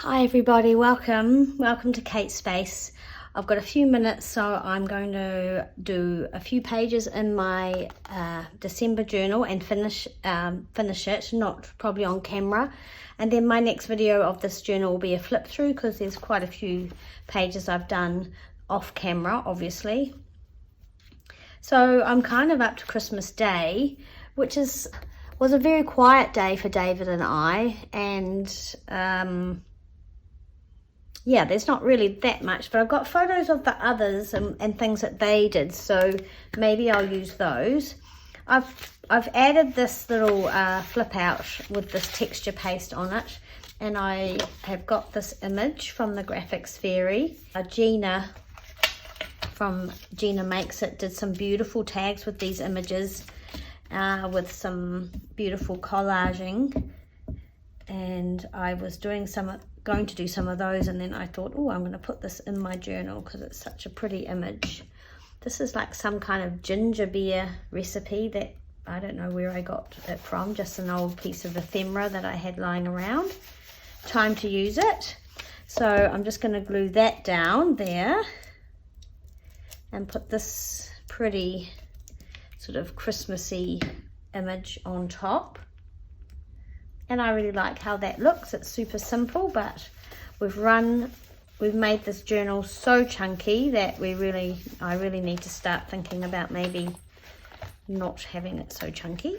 Hi everybody, welcome to Kate's Space. I've got a few minutes, so I'm going to do a few pages in my December journal and finish it, not probably on camera. And then my next video of this journal will be a flip through because there's quite a few pages I've done off camera, obviously. So I'm kind of up to Christmas Day, which was a very quiet day for David and I, and yeah, there's not really that much, but I've got photos of the others and things that they did, so maybe I'll use those. I've added this little flip out with this texture paste on it, and I have got this image from the Graphics Fairy. Gina from Gina Makes It did some beautiful tags with these images, with some beautiful collaging, and I was going to do some of those, and then I thought, oh, I'm going to put this in my journal because it's such a pretty image. This is like some kind of ginger beer recipe that I don't know where I got it from, just an old piece of ephemera that I had lying around. Time to use it. So I'm just going to glue that down there and put this pretty sort of Christmassy image on top. And I really like how that looks. It's super simple, but we've made this journal so chunky that I really need to start thinking about maybe not having it so chunky.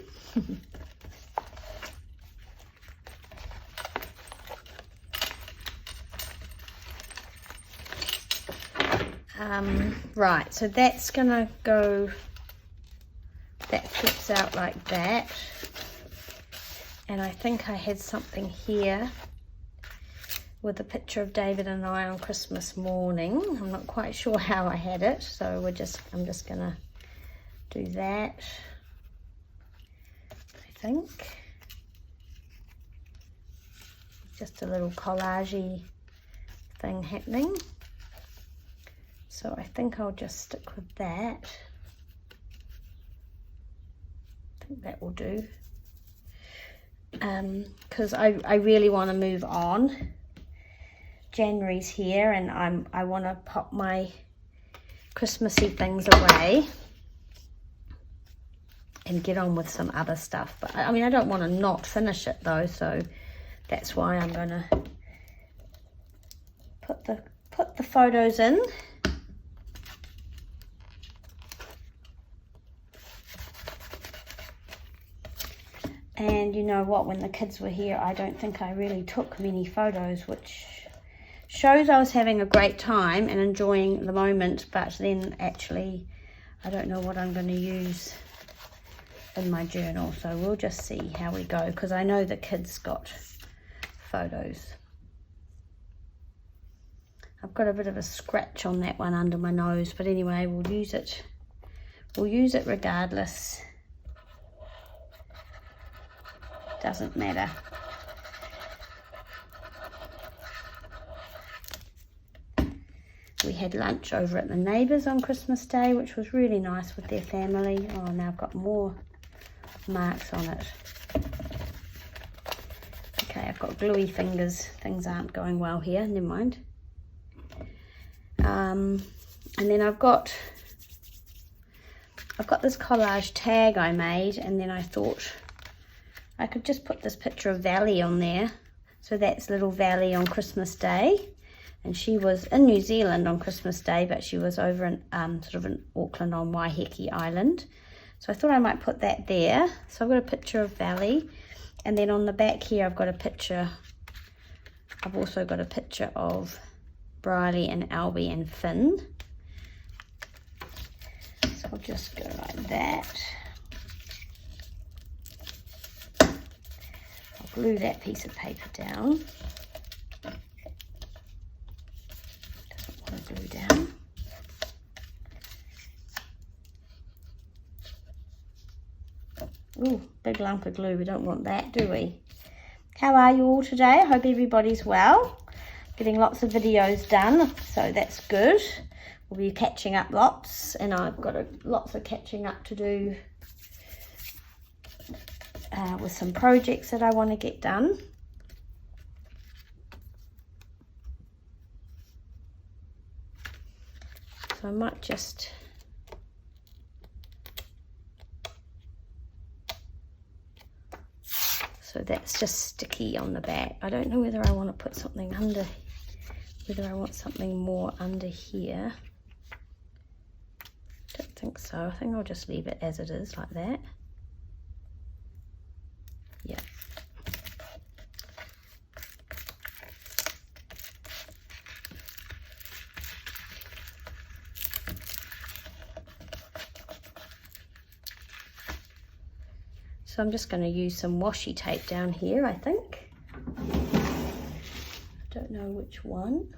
Right, so that's gonna go, that flips out like that. And I think I had something here with a picture of David and I on Christmas morning. I'm not quite sure how I had it, so I'm just gonna do that, I think. Just a little collage-y thing happening. So I think I'll just stick with that. I think that will do. Because I really want to move on. January's here, and I want to pop my Christmassy things away and get on with some other stuff. But I mean, I don't want to not finish it though, so that's why I'm going to put the photos in. And you know what, when the kids were here, I don't think I really took many photos, which shows I was having a great time and enjoying the moment, but then actually I don't know what I'm going to use in my journal, so we'll just see how we go, because I know the kids got photos. I've got a bit of a scratch on that one under my nose, but anyway, we'll use it regardless. Doesn't matter. We had lunch over at the neighbours on Christmas Day, which was really nice with their family. Oh, now I've got more marks on it. Okay, I've got gluey fingers. Things aren't going well here, never mind. And then I've got this collage tag I made, and then I thought I could just put this picture of Valley on there. So that's little Valley on Christmas Day. And she was in New Zealand on Christmas Day, but she was over in sort of in Auckland on Waiheke Island. So I thought I might put that there. So I've got a picture of Valley. And then on the back here, I've also got a picture of Briley and Albie and Finn. So I'll just go like that. Glue that piece of paper down. Doesn't want to glue down. Ooh, big lump of glue. We don't want that, do we? How are you all today? I hope everybody's well. Getting lots of videos done, so that's good. We'll be catching up lots, and I've got lots of catching up to do with some projects that I want to get done. So I might just so that's just sticky on the back. I don't know whether I want to put something under, whether I want something more under here. Don't think so. I think I'll just leave it as it is, like that. Yeah. So I'm just going to use some washi tape down here, I think. I don't know which one.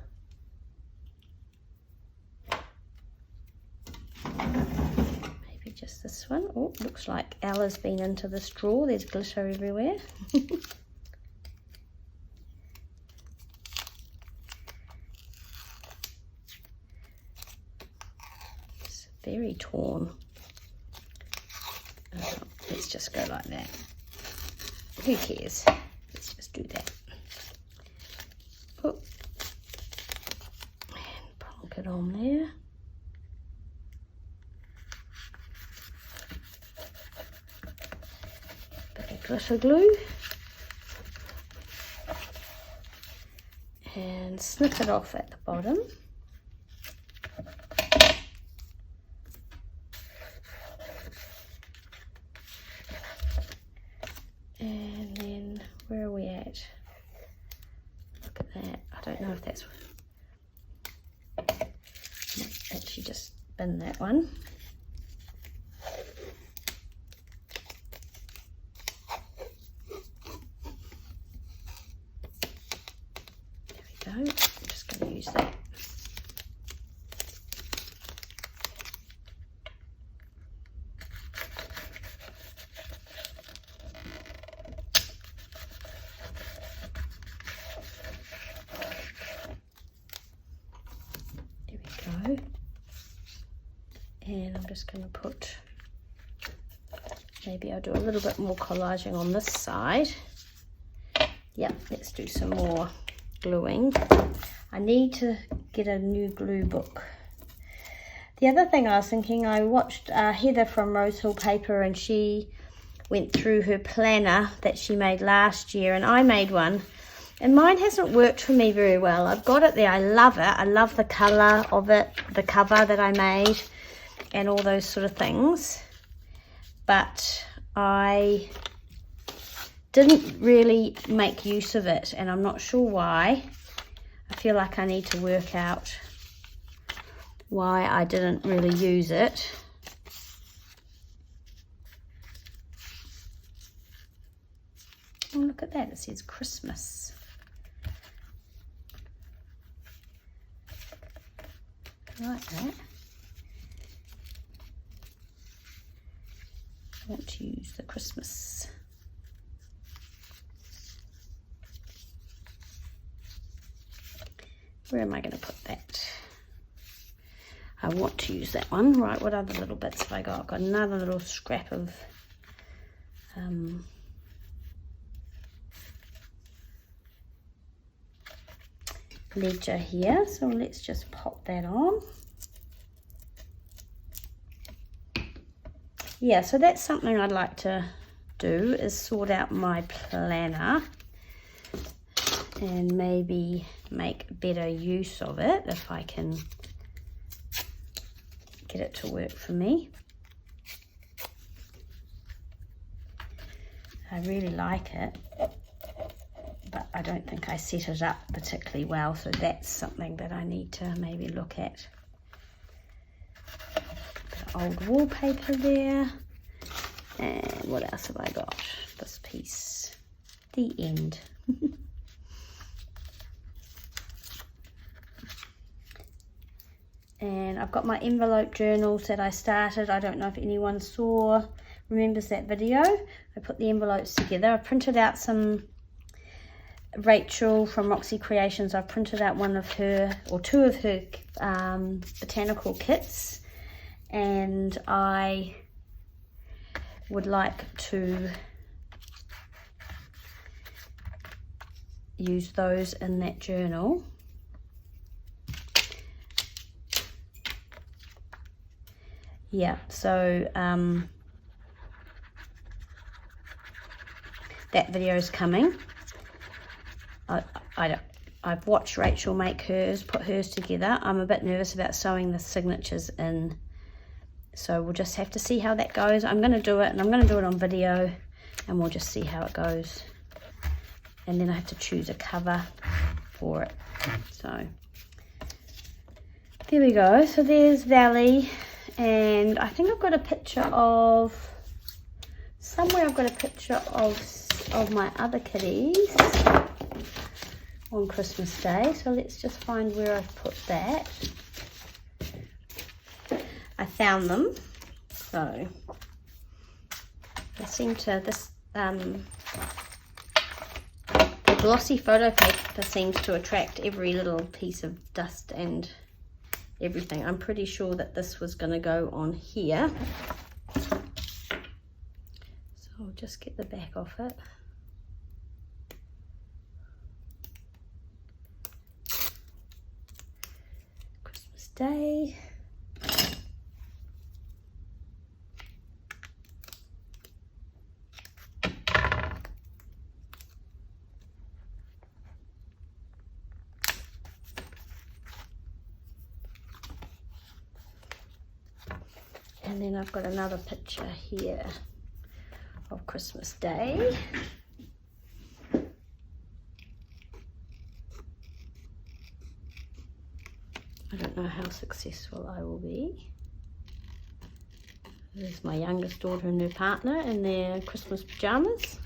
Maybe just this one. Oh, looks like Ella's been into the straw. There's glitter everywhere. It's very torn. Let's just go like that. Who cares? Let's just do that. Oh. And plonk it on there. Bit of glitter glue. And snip it off at the bottom. And then, where are we at? Look at that. I don't know if that's... Actually just bin that one. There we go. I'm just going to use that. And I'm just going to put, maybe I'll do a little bit more collaging on this side. Yep, let's do some more gluing. I need to get a new glue book. The other thing I was thinking, I watched Heather from Rosehill Paper, and she went through her planner that she made last year, and I made one. And mine hasn't worked for me very well. I've got it there, I love it. I love the colour of it, the cover that I made, and all those sort of things. But I didn't really make use of it, and I'm not sure why. I feel like I need to work out why I didn't really use it. Oh, look at that, it says Christmas. I like that. I want to use the Christmas. Where am I going to put that? I want to use that one. Right, what other little bits have I got? I've got another little scrap of ledger here, so let's just pop that on. Yeah, so that's something I'd like to do, is sort out my planner and maybe make better use of it if I can get it to work for me. I really like it, but I don't think I set it up particularly well, so that's something that I need to maybe look at. Old wallpaper there, and what else have I got? This piece, the end. And I've got my envelope journals that I started. I don't know if anyone remembers that video. I put the envelopes together. I printed out some, Rachel from Roxy Creations, I printed out one of her, or two of her botanical kits, and I would like to use those in that journal. yeah, so that video is coming. I've watched Rachel make hers, put hers together. I'm a bit nervous about sewing the signatures in, so we'll just have to see how that goes. I'm going to do it, and I'm going to do it on video, and we'll just see how it goes. And then I have to choose a cover for it. So there we go. So there's Valley, and I think I've got a picture of, somewhere I've got a picture of my other kitties on Christmas Day. So let's just find where I've put that. I found them. So they seem to, the glossy photo paper seems to attract every little piece of dust and everything. I'm pretty sure that this was going to go on here. So I'll just get the back off it. Christmas Day. And then I've got another picture here of Christmas Day. I don't know how successful I will be. There's my youngest daughter and her partner in their Christmas pajamas.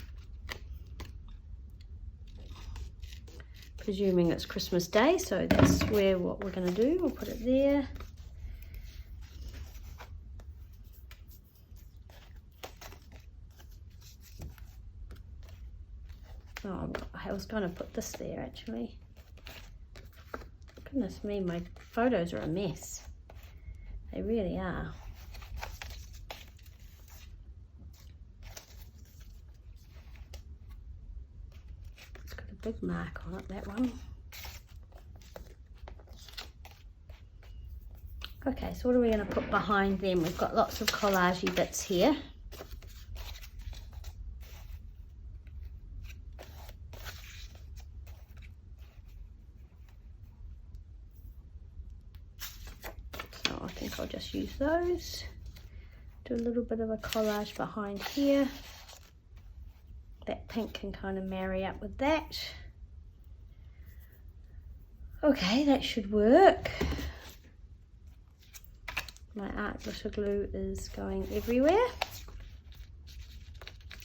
Presuming it's Christmas Day, so that's where what we're going to do. We'll put it there. Oh, I was going to put this there actually. Goodness me, my photos are a mess. They really are. It's got a big mark on it, that one. Okay, so what are we going to put behind them? We've got lots of collagey bits here. I think I'll just use those. Do a little bit of a collage behind here. That pink can kind of marry up with that. Okay, that should work. My art glitter glue is going everywhere.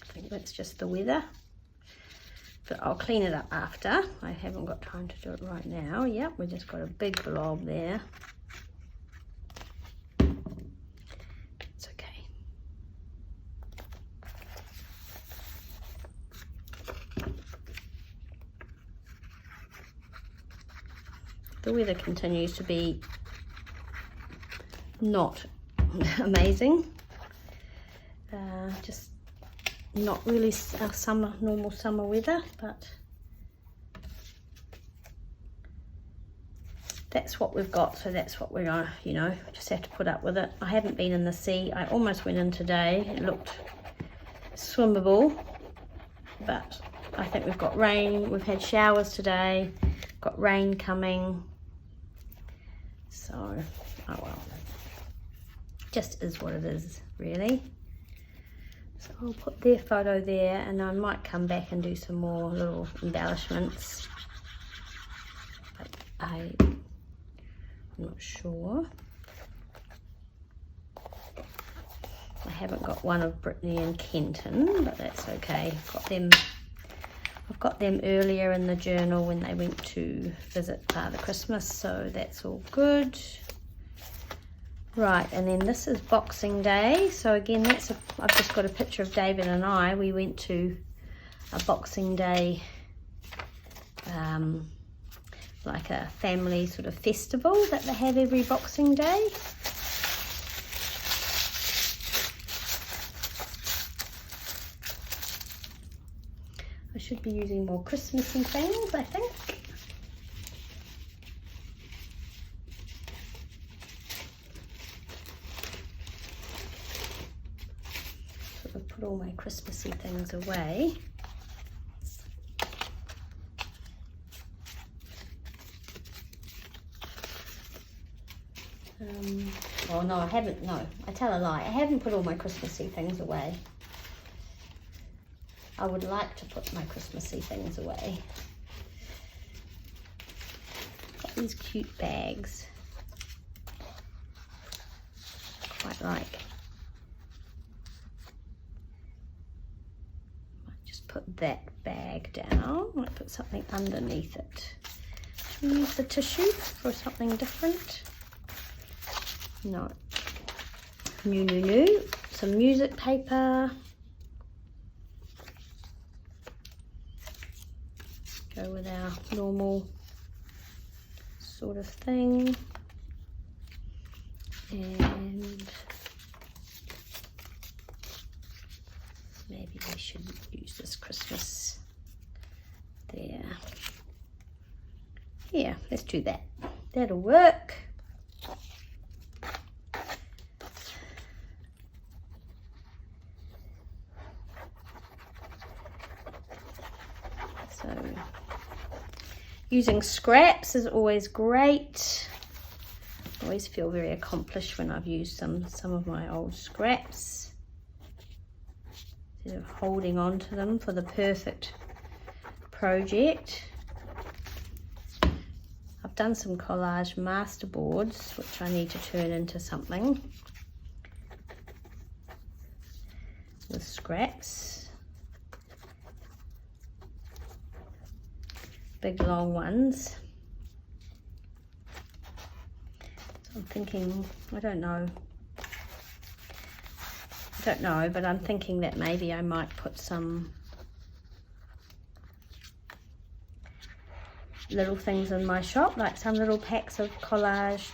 I think that's just the weather. But I'll clean it up after. I haven't got time to do it right now. Yep, we just got a big blob there. The weather continues to be not amazing. Just not really our normal summer weather, but that's what we've got, so that's what we're gonna, you know, just have to put up with it. I haven't been in the sea. I almost went in today. It looked swimmable, but I think we've got rain. We've had showers today, got rain coming. So, oh well, just is what it is, really. So I'll put their photo there, and I might come back and do some more little embellishments, but I'm not sure. I haven't got one of Brittany and Kenton, but that's okay. I've got them earlier in the journal when they went to visit Father Christmas, so that's all good. Right, and then this is Boxing Day. So again, I've just got a picture of David and I. We went to a Boxing Day, like a family sort of festival that they have every Boxing Day. I should be using more Christmassy things, I think. all my Christmassy things away. Oh no, I haven't, no, I tell a lie. I haven't put all my Christmassy things away. I would like to put my Christmassy things away. Got these cute bags. Quite like. Might just put that bag down. Might put something underneath it. Should we use the tissue for something different? No. No. Some music paper. Go with our normal sort of thing. And maybe we should use this Christmas there. Yeah, let's do that. That'll work. So using scraps is always great. I always feel very accomplished when I've used some of my old scraps. Instead of holding on to them for the perfect project. I've done some collage masterboards, which I need to turn into something with scraps. Big long ones. So I'm thinking, I don't know, but I'm thinking that maybe I might put some little things in my shop, like some little packs of collage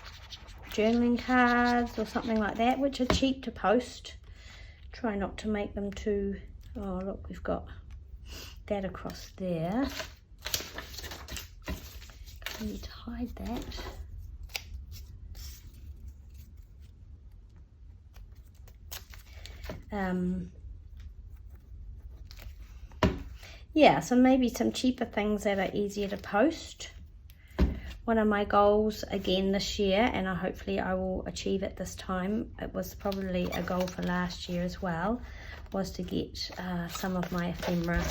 journaling cards or something like that, which are cheap to post. Try not to make them too, oh look, we've got that across there. I need to hide that. Yeah, so maybe some cheaper things that are easier to post. One of my goals again this year, and hopefully I will achieve it this time, it was probably a goal for last year as well, was to get some of my ephemera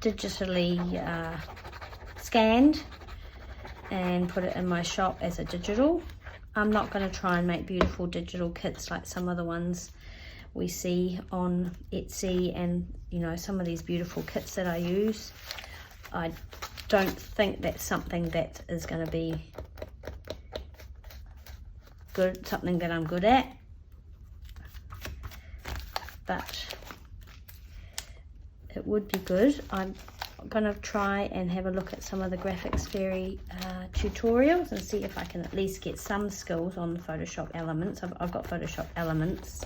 digitally scanned and put it in my shop as a digital. I'm not going to try and make beautiful digital kits like some of the ones we see on Etsy and, you know, some of these beautiful kits that I use. I don't think that's something that is going to be good, something that I'm good at. But it would be good. I'm going to try and have a look at some of the Graphics Fairy tutorials and see if I can at least get some skills on the Photoshop Elements. I've got Photoshop Elements,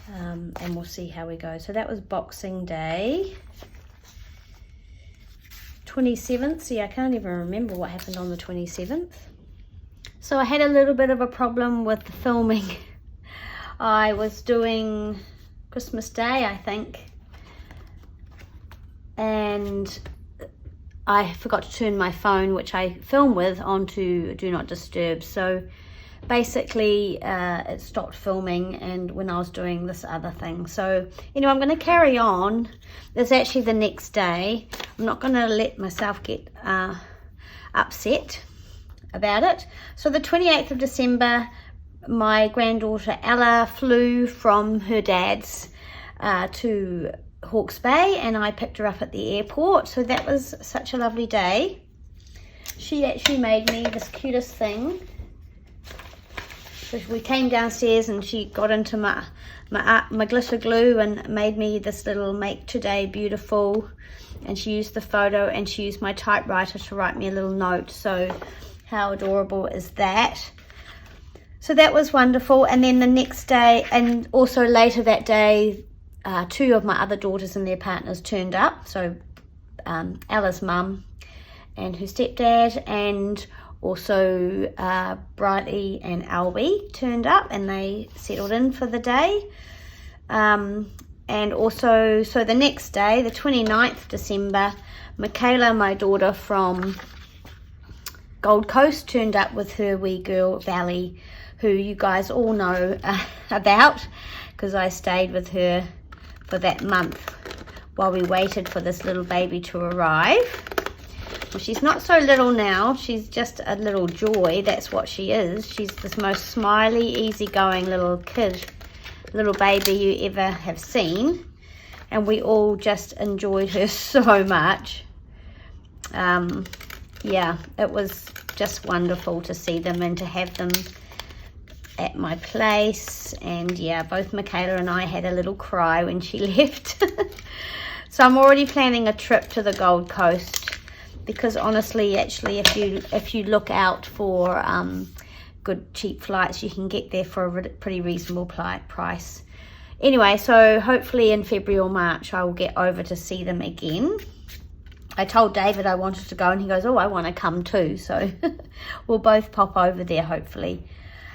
and we'll see how we go. So that was Boxing Day 27th. See, I can't even remember what happened on the 27th. So I had a little bit of a problem with the filming. I was doing Christmas Day, I think, and I forgot to turn my phone, which I film with, onto Do Not Disturb. So basically it stopped filming, and when I was doing this other thing. So anyway, I'm going to carry on. It's actually the next day. I'm not going to let myself get upset about it. So the 28th of December, my granddaughter Ella flew from her dad's to Hawke's Bay, and I picked her up at the airport. So that was such a lovely day. She actually made me this cutest thing. So we came downstairs and she got into my glitter glue and made me this little Make Today Beautiful, and she used the photo and she used my typewriter to write me a little note. So how adorable is that? So that was wonderful. And then the next day, and also later that day, two of my other daughters and their partners turned up. So Ella's mum and her stepdad, and Also, Brightly and Albie turned up and they settled in for the day. And also, so the next day, the 29th December, Michaela, my daughter from Gold Coast, turned up with her wee girl, Valley, who you guys all know about, because I stayed with her for that month while we waited for this little baby to arrive. Well, she's not so little now. She's just a little joy. That's what she is. She's the most smiley, easygoing little kid, little baby you ever have seen. And we all just enjoyed her so much. Yeah, it was just wonderful to see them and to have them at my place. And yeah, both Michaela and I had a little cry when she left. So I'm already planning a trip to the Gold Coast, because honestly, actually, if you look out for good cheap flights, you can get there for a pretty reasonable price. Anyway, so hopefully in February or March I will get over to see them again. I told David I wanted to go, and he goes, oh, I want to come too. So we'll both pop over there hopefully.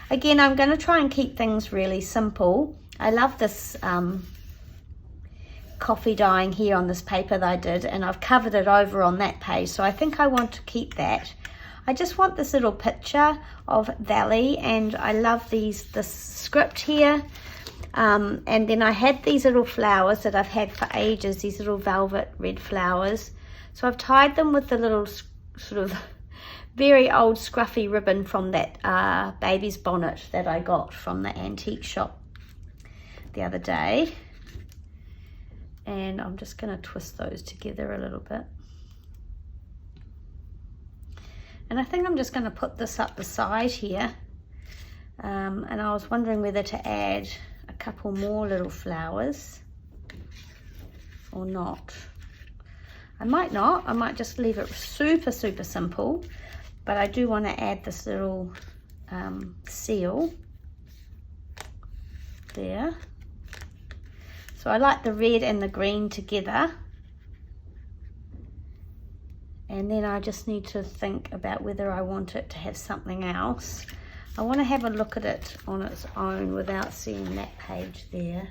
Again, I'm going to try and keep things really simple. I love this coffee dyeing here on this paper that I did, and I've covered it over on that page, so I think I want to keep that. I just want this little picture of Valley, and I love this script here, and then I had these little flowers that I've had for ages, these little velvet red flowers, so I've tied them with the little sort of very old scruffy ribbon from that baby's bonnet that I got from the antique shop the other day. And I'm just going to twist those together a little bit. And I think I'm just going to put this up the side here. And I was wondering whether to add a couple more little flowers or not. I might not. I might just leave it super, super simple. But I do want to add this little seal there. So I like the red and the green together. And then I just need to think about whether I want it to have something else. I want to have a look at it on its own without seeing that page there.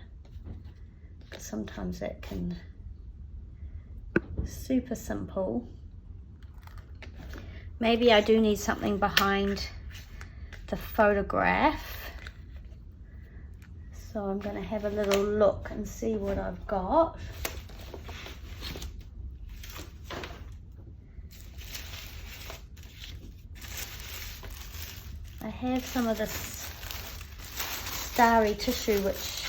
Because sometimes that can super simple. Maybe I do need something behind the photograph. So I'm going to have a little look and see what I've got. I have some of this starry tissue which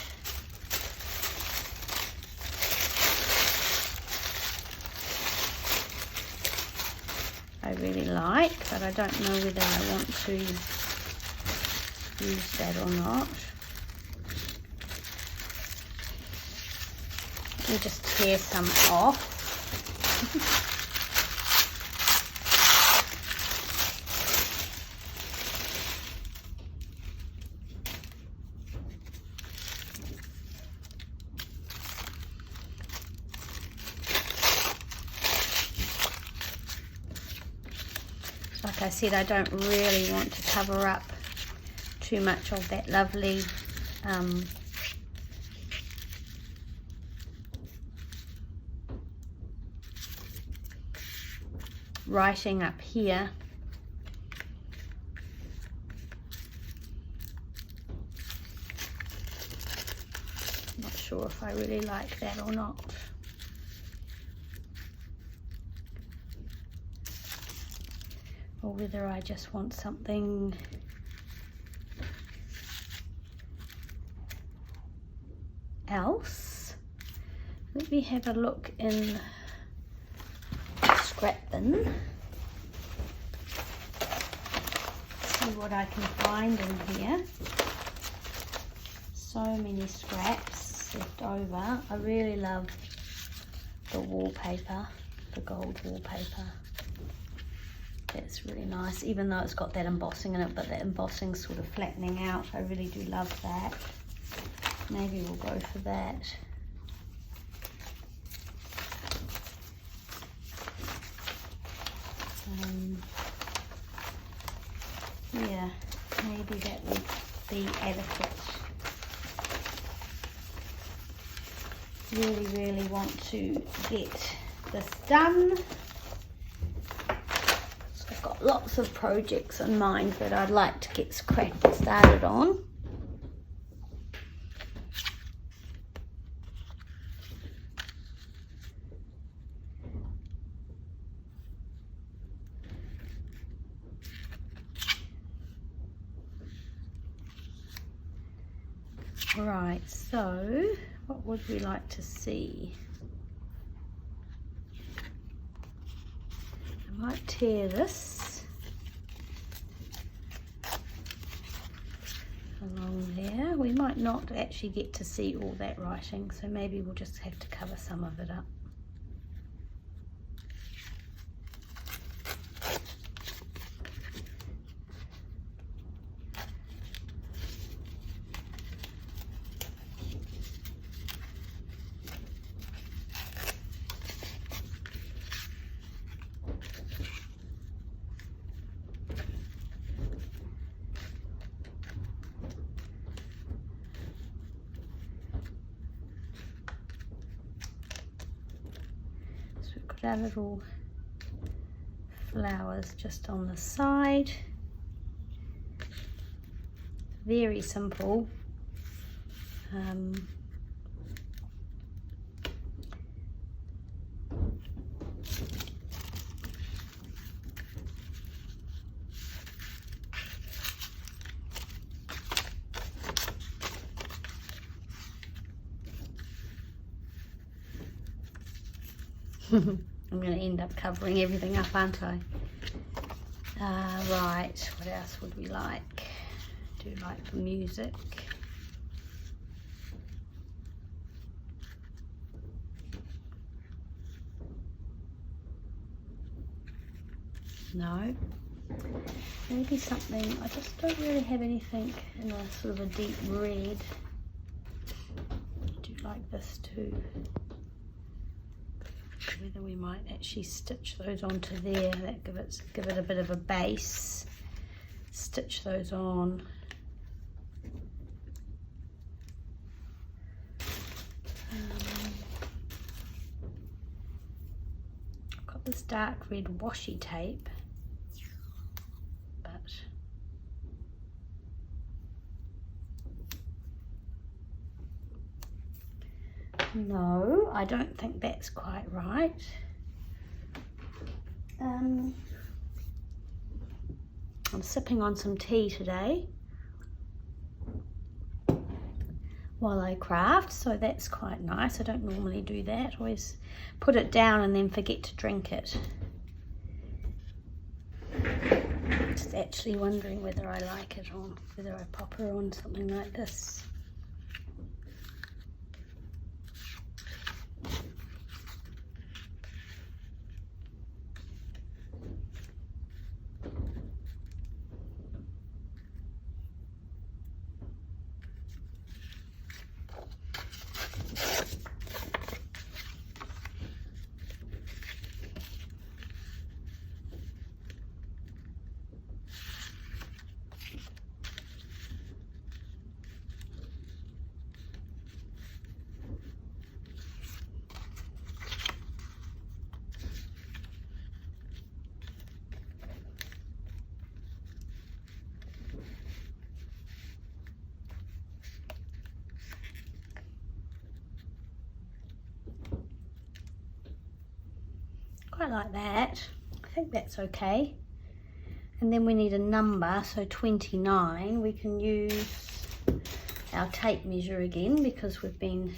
I really like, but I don't know whether I want to use that or not. Let me just tear some off. Like I said, I don't really want to cover up too much of that lovely writing up here. Not sure if I really like that or not. Or whether I just want something else. Let me have a look in the scrap bin. See what I can find in here. So many scraps left over. I really love the wallpaper, the gold wallpaper. That's really nice, even though it's got that embossing in it, but that embossing's sort of flattening out. I really do love that. Maybe we'll go for that. maybe that would be adequate. Really want to get this done. So I've got lots of projects in mind that I'd like to get started on. Right, so what would we like to see? I might tear this along there. We might not actually get to see all that writing, so maybe we'll just have to cover some of it up. Our little flowers just on the side, very simple. I'm going to end up covering everything up, aren't I? Right, what else would we like? Do you like the music? No. Maybe something, I just don't really have anything in a sort of a deep red. Do you like this too? Whether we might actually stitch those onto there, that give it a bit of a base. Stitch those on. I've got this dark red washi tape, but no, I don't think that's quite right. I'm sipping on some tea today while I craft, so that's quite nice. I don't normally do that. I always put it down and then forget to drink it. Just actually wondering whether I like it or whether I pop her on something like this. Quite like that. I think that's okay. And then we need a number, so 29. We can use our tape measure again because we've been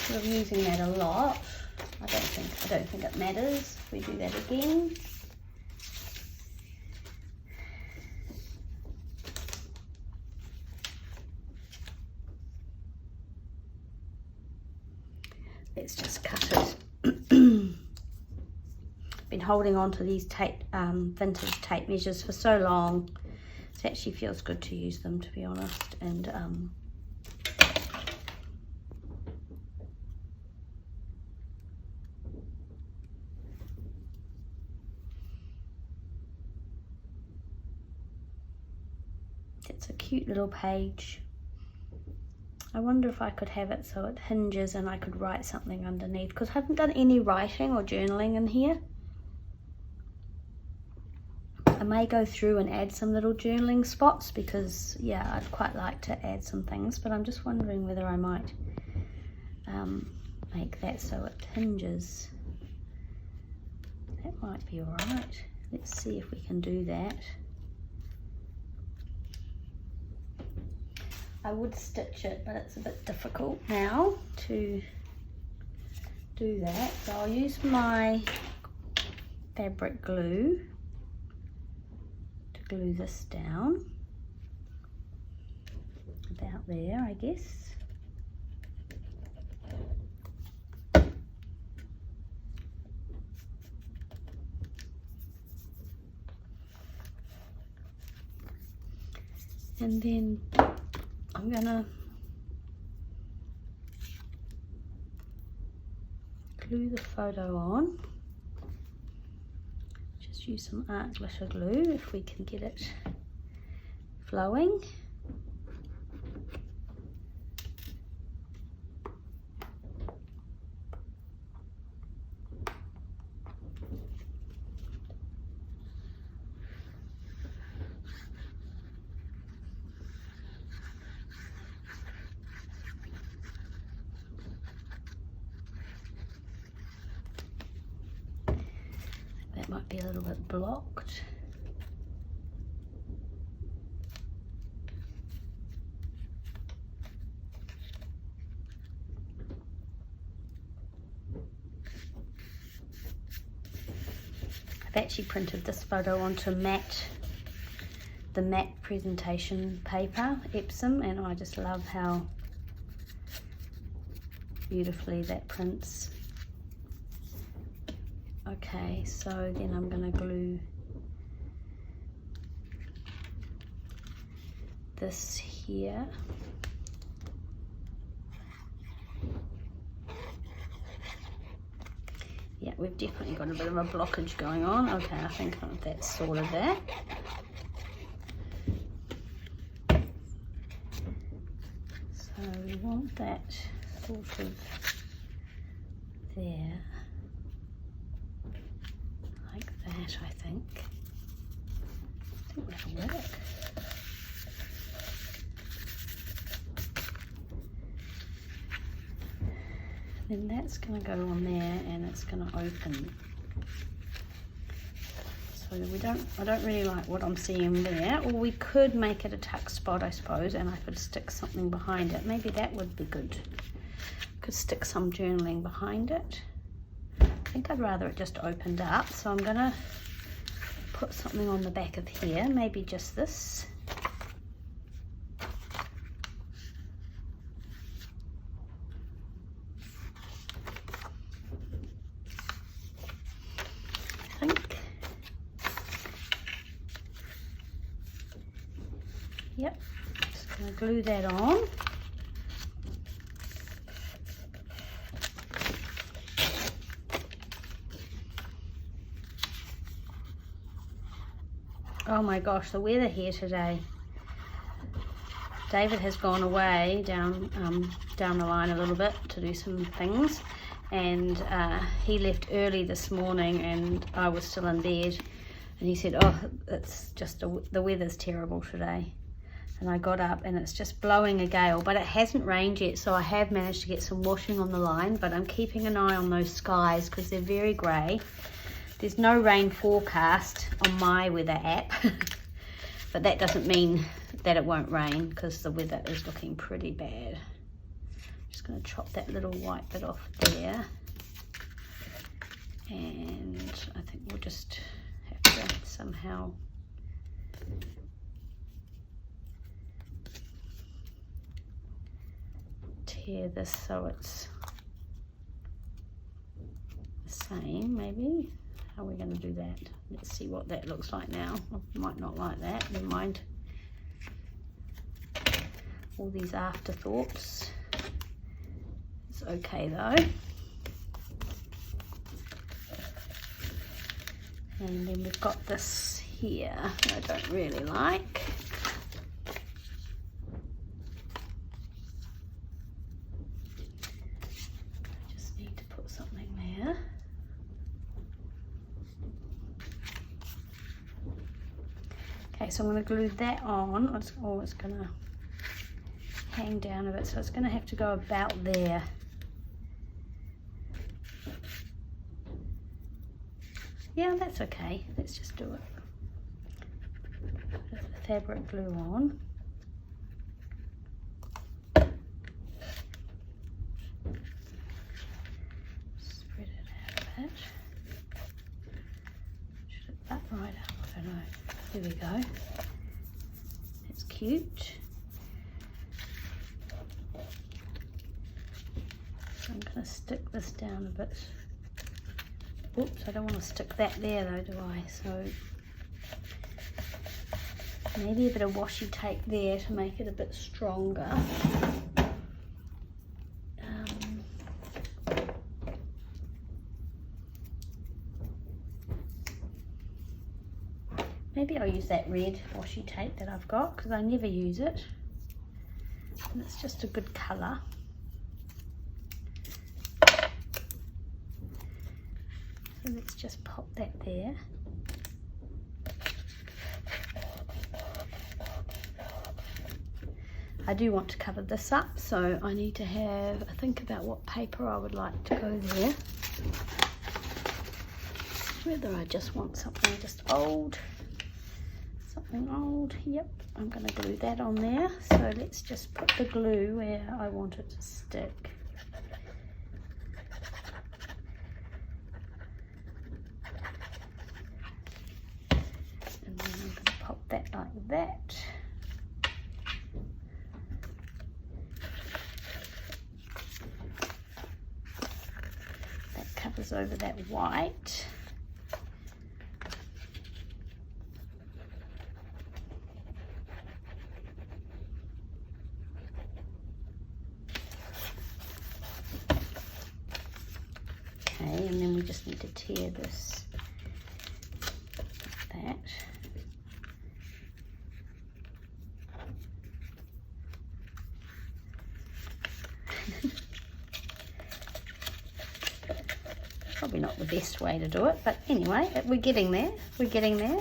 sort of using that a lot. I don't think it matters if we do that again. Let's just cut it. Been holding on to these tape, vintage tape measures for so long. It actually feels good to use them, to be honest. And It's a cute little page. I wonder if I could have it so it hinges and I could write something underneath, because I haven't done any writing or journaling in here. I may go through and add some little journaling spots because, yeah, I'd quite like to add some things, but I'm just wondering whether I might make that so it hinges. That might be all right. Let's see if we can do that. I would stitch it, but it's a bit difficult now to do that. So I'll use my fabric glue to glue this down. About there, I guess. And then I'm gonna glue the photo on. Just use some art glitter glue if we can get it flowing. That might be a little bit blocked. I've actually printed this photo onto the matte presentation paper, Epsom, and I just love how beautifully that prints. Okay, so then I'm going to glue this here. Yeah, we've definitely got a bit of a blockage going on. Okay, I think that's sorted there. So we want that sort of there. Like that, I think. I think that'll work. Then that's going to go on there and it's going to open. So I don't really like what I'm seeing there. Or we could make it a tuck spot, I suppose, and I could stick something behind it. Maybe that would be good. Could stick some journaling behind it. I think I'd rather it just opened up, so I'm going to put something on the back of here, maybe just this. I think. Yep, just going to glue that on. Oh my gosh, the weather here today. David has gone away down the line a little bit to do some things, and he left early this morning and I was still in bed, and he said, oh, it's just the weather's terrible today. And I got up and it's just blowing a gale, but it hasn't rained yet, so I have managed to get some washing on the line, but I'm keeping an eye on those skies because they're very grey. There's no rain forecast on my weather app, but that doesn't mean that it won't rain because the weather is looking pretty bad. Just going to chop that little white bit off there, and I think we'll just have to somehow tear this so it's the same, maybe. How are we going to do that? Let's see what that looks like now. I might not like that, never mind. All these afterthoughts. It's okay though. And then we've got this here I don't really like. so I'm going to glue that on. It's going to hang down a bit, so it's going to have to go about there. Yeah, that's okay. Let's just do it. Put the fabric glue on. Spread it out a bit. Should it butt right up? I don't know. There we go. That's cute. So I'm going to stick this down a bit. Oops, I don't want to stick that there though, do I? So maybe a bit of washi tape there to make it a bit stronger. Maybe I'll use that red washi tape that I've got because I never use it. And it's just a good colour. So let's just pop that there. I do want to cover this up, so I need to have a think about what paper I would like to go there. Whether I just want something just old. Something old, yep. I'm going to glue that on there. So let's just put the glue where I want it to stick. That like that. That covers over that white. Okay, and then we just need to tear this like that. Probably not the best way to do it, but anyway, we're getting there. We're getting there.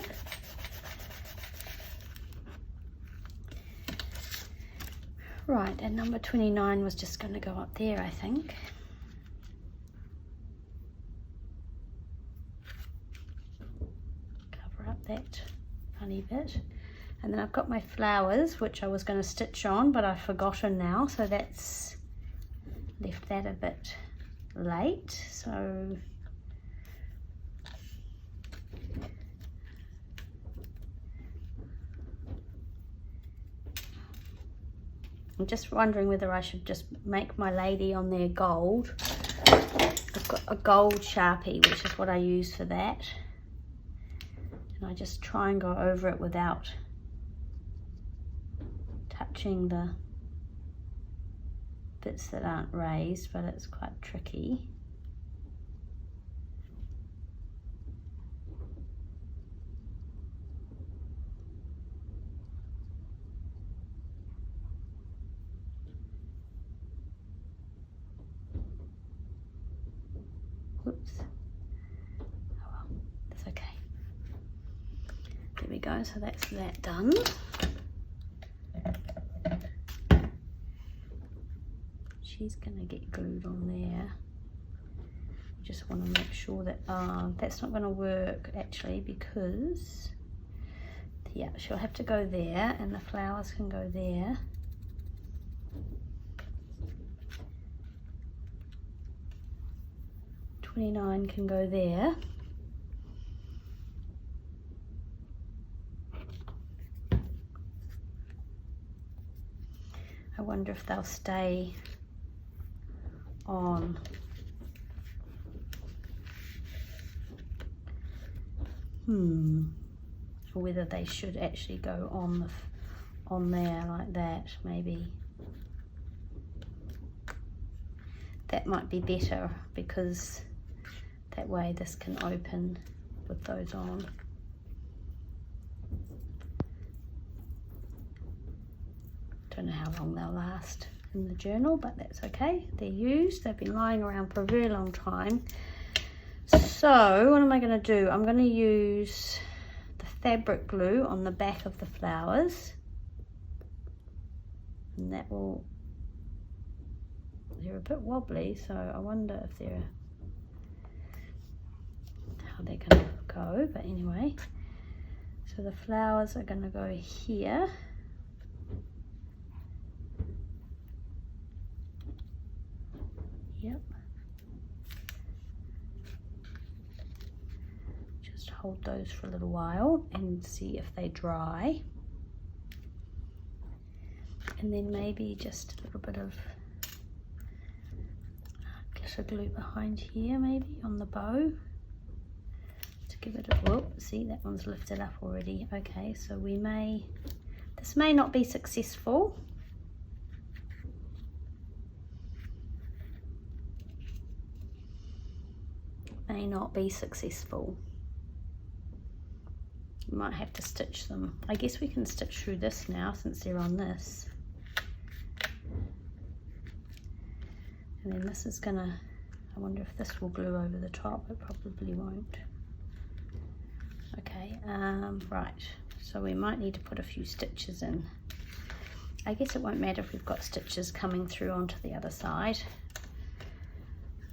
Right, and number 29 was just going to go up there, I think. Cover up that funny bit. And then I've got my flowers, which I was going to stitch on, but I've forgotten now, so that's left that a bit late. So I'm just wondering whether I should just make my lady on there gold. I've got a gold Sharpie, which is what I use for that. And I just try and go over it without touching the bits that aren't raised, but it's quite tricky. Whoops. Oh well, that's okay. There we go, so that's that done. She's gonna get glued on there. Just want to make sure that that's not going to work actually, because yeah, she'll have to go there and the flowers can go there. $29 can go there. I wonder if they'll stay on. Or whether they should actually go on there like that, maybe. That might be better, because that way this can open with those on. Don't know how long they'll last in the journal, but that's okay. They're used. They've been lying around for a very long time. So what am I going to do? I'm going to use the fabric glue on the back of the flowers, and that will, they're a bit wobbly, so I wonder if they're, how they're going to go, but anyway, so the flowers are going to go here. Yep. Just hold those for a little while and see if they dry. And then maybe just a little bit of glitter glue behind here, maybe on the bow, to give it a, whoop, see that one's lifted up already. Okay, so we may, this may not be successful. May not be successful. You might have to stitch them. I guess we can stitch through this now since they're on this. And then this is gonna, I wonder if this will glue over the top. It probably won't. Okay, right. So we might need to put a few stitches in. I guess it won't matter if we've got stitches coming through onto the other side.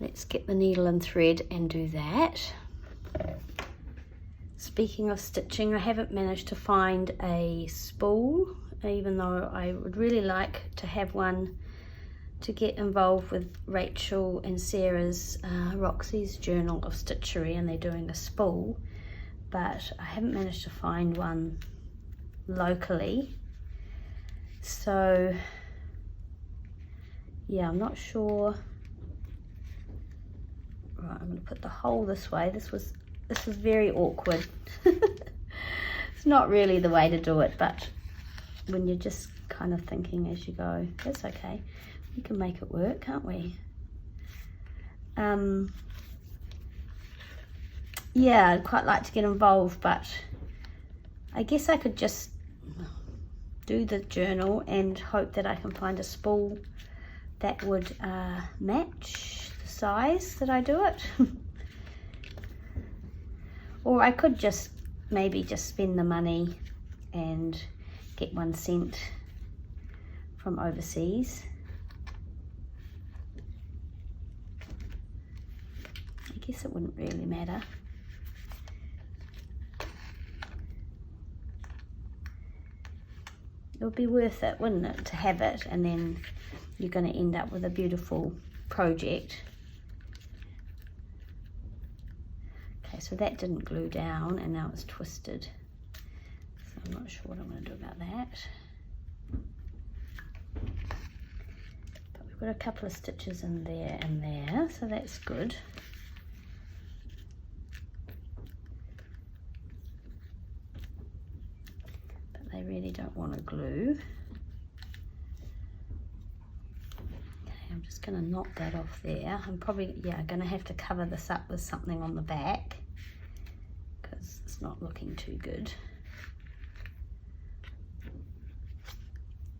Let's get the needle and thread and do that. Speaking of stitching, I haven't managed to find a spool, even though I would really like to have one to get involved with Rachel and Sarah's, Roxy's Journal of Stitchery, and they're doing a spool, but I haven't managed to find one locally. So yeah, I'm not sure. Right, I'm going to put the hole this way. This was very awkward. It's not really the way to do it, but when you're just kind of thinking as you go, that's okay. We can make it work, can't we? Yeah, I'd quite like to get involved, but I guess I could just do the journal and hope that I can find a spool that would match size that I do it. Or I could just maybe just spend the money and get one sent from overseas. I guess it wouldn't really matter. It would be worth it, wouldn't it, to have it, and then you're going to end up with a beautiful project. Okay, so that didn't glue down and now it's twisted. So I'm not sure what I'm going to do about that. But we've got a couple of stitches in there and there, so that's good. But they really don't want to glue. I'm just going to knock that off there. I'm probably, yeah, going to have to cover this up with something on the back because it's not looking too good.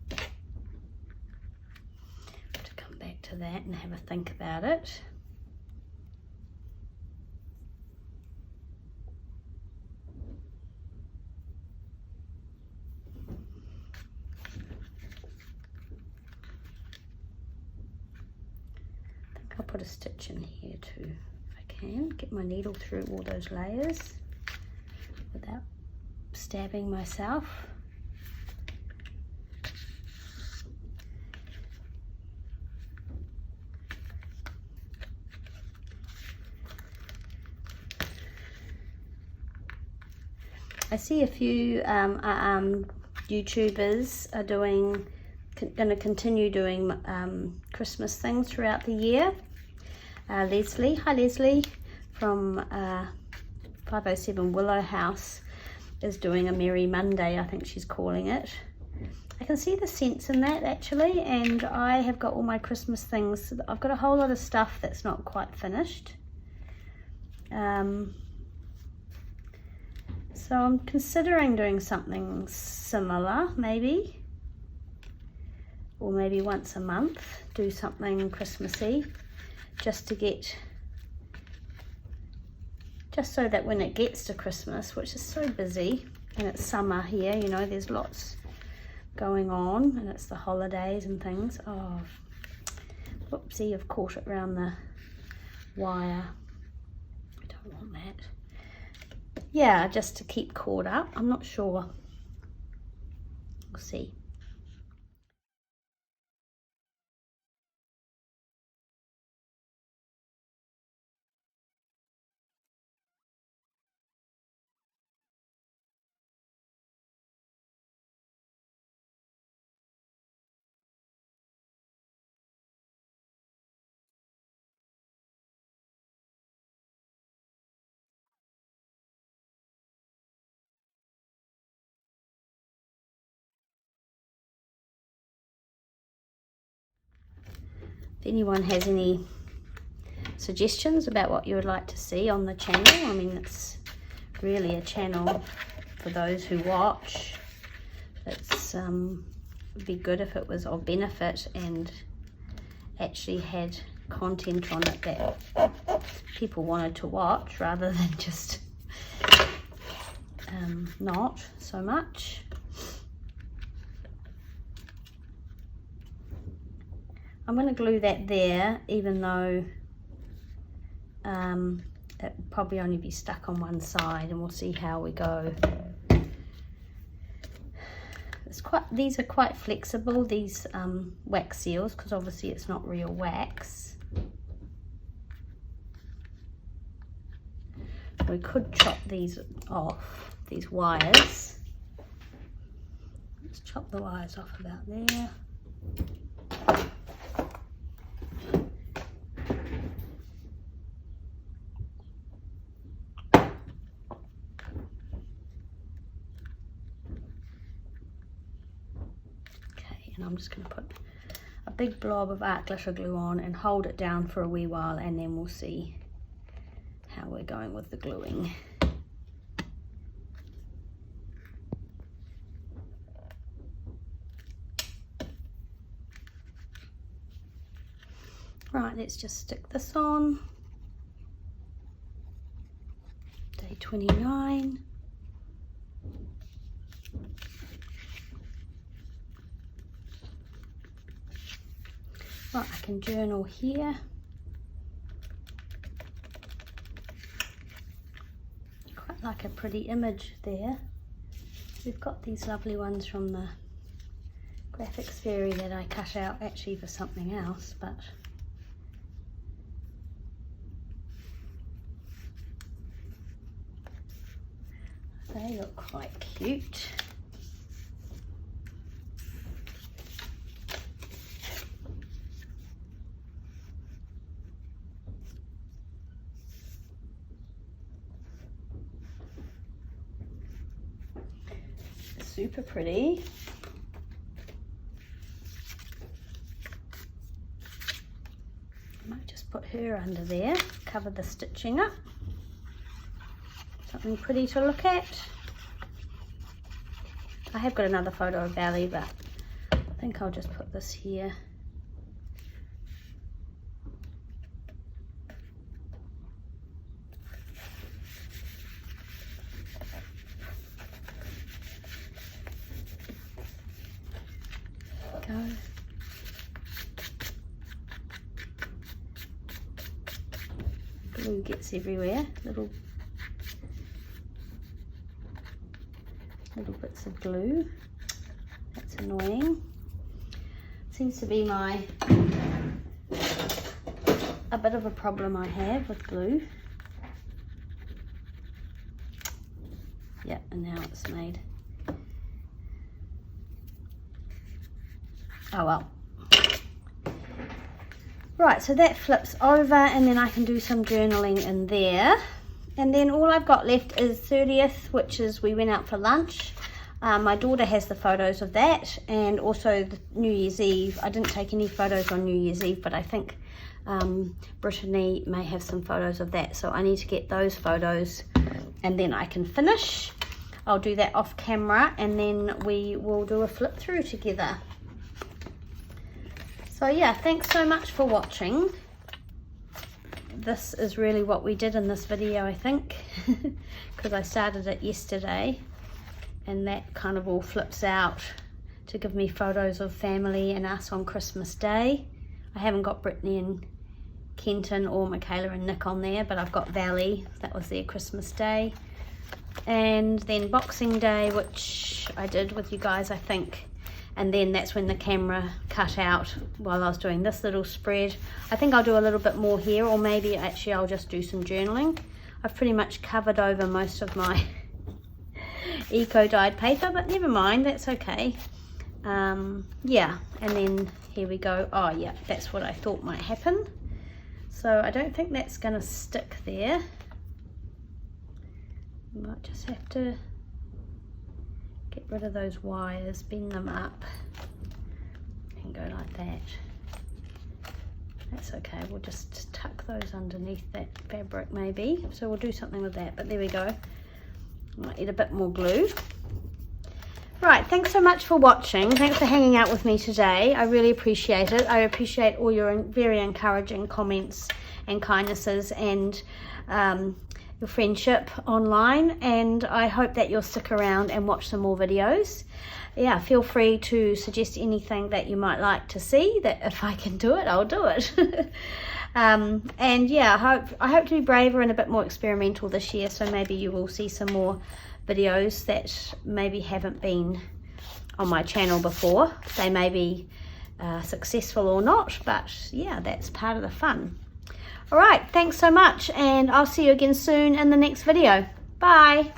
To come back to that and have a think about it. I'll put a stitch in here too, if I can. Get my needle through all those layers without stabbing myself. I see a few YouTubers are going to continue doing Christmas things throughout the year. Leslie, hi Leslie, from 507 Willow House is doing a Merry Monday, I think she's calling it. I can see the sense in that actually, and I have got all my Christmas things. I've got a whole lot of stuff that's not quite finished. So I'm considering doing something similar, maybe. Or maybe once a month, do something Christmassy, just to get, just so that when it gets to Christmas, which is so busy, and it's summer here, you know, there's lots going on, and it's the holidays and things. Oh, whoopsie, I've caught it around the wire. I don't want that. Yeah, just to keep caught up. I'm not sure. We'll see. If anyone has any suggestions about what you would like to see on the channel, I mean, it's really a channel for those who watch. It's would be good if it was of benefit and actually had content on it that people wanted to watch, rather than just not so much. I'm going to glue that there, even though it will probably only be stuck on one side, and we'll see how we go. These are quite flexible, these wax seals, because obviously it's not real wax. We could chop these off, these wires. Let's chop the wires off about there. And I'm just going to put a big blob of art glitter glue on and hold it down for a wee while, and then we'll see how we're going with the gluing. Right, let's just stick this on. Day 29. Right, I can journal here. Quite like a pretty image there. We've got these lovely ones from the graphics fairy that I cut out actually for something else, but they look quite cute. Super pretty. I might just put her under there, cover the stitching up. Something pretty to look at. I have got another photo of Valley, but I think I'll just put this here. Go. Glue gets everywhere. Little bits of glue. That's annoying. Seems to be a bit of a problem I have with glue. Yep, and now it's made. Oh well. Right, so that flips over, and then I can do some journaling in there. And then all I've got left is 30th, which is we went out for lunch. My daughter has the photos of that, and also the New Year's Eve. I didn't take any photos on New Year's Eve, but I think Brittany may have some photos of that. So I need to get those photos, and then I can finish. I'll do that off camera, and then we will do a flip through together. So yeah, thanks so much for watching. This is really what we did in this video, I think, because I started it yesterday. and that kind of all flips out to give me photos of family and us on Christmas Day. I haven't got Brittany and Kenton or Michaela and Nick on there, but I've got Valley, that was their Christmas Day. And then Boxing Day, which I did with you guys, I think. And then that's when the camera cut out while I was doing this little spread. I think I'll do a little bit more here, or maybe actually I'll just do some journaling. I've pretty much covered over most of my eco-dyed paper, but never mind, that's okay. Yeah, and then here we go. Oh yeah, that's what I thought might happen. So I don't think that's gonna stick there. Might just have to get rid of those wires, bend them up and go like that. That's okay, we'll just tuck those underneath that fabric maybe. So we'll do something with that, but there we go. Might need a bit more glue. Right, thanks so much for watching. Thanks for hanging out with me today. I really appreciate it. I appreciate all your very encouraging comments and kindnesses and your friendship online, and I hope that you'll stick around and watch some more videos. Yeah, feel free to suggest anything that you might like to see, that if I can do it, I'll do it. And yeah, I hope to be braver and a bit more experimental this year, so maybe you will see some more videos that maybe haven't been on my channel before. They may be successful or not, but yeah, that's part of the fun. All right, thanks so much, and I'll see you again soon in the next video. Bye.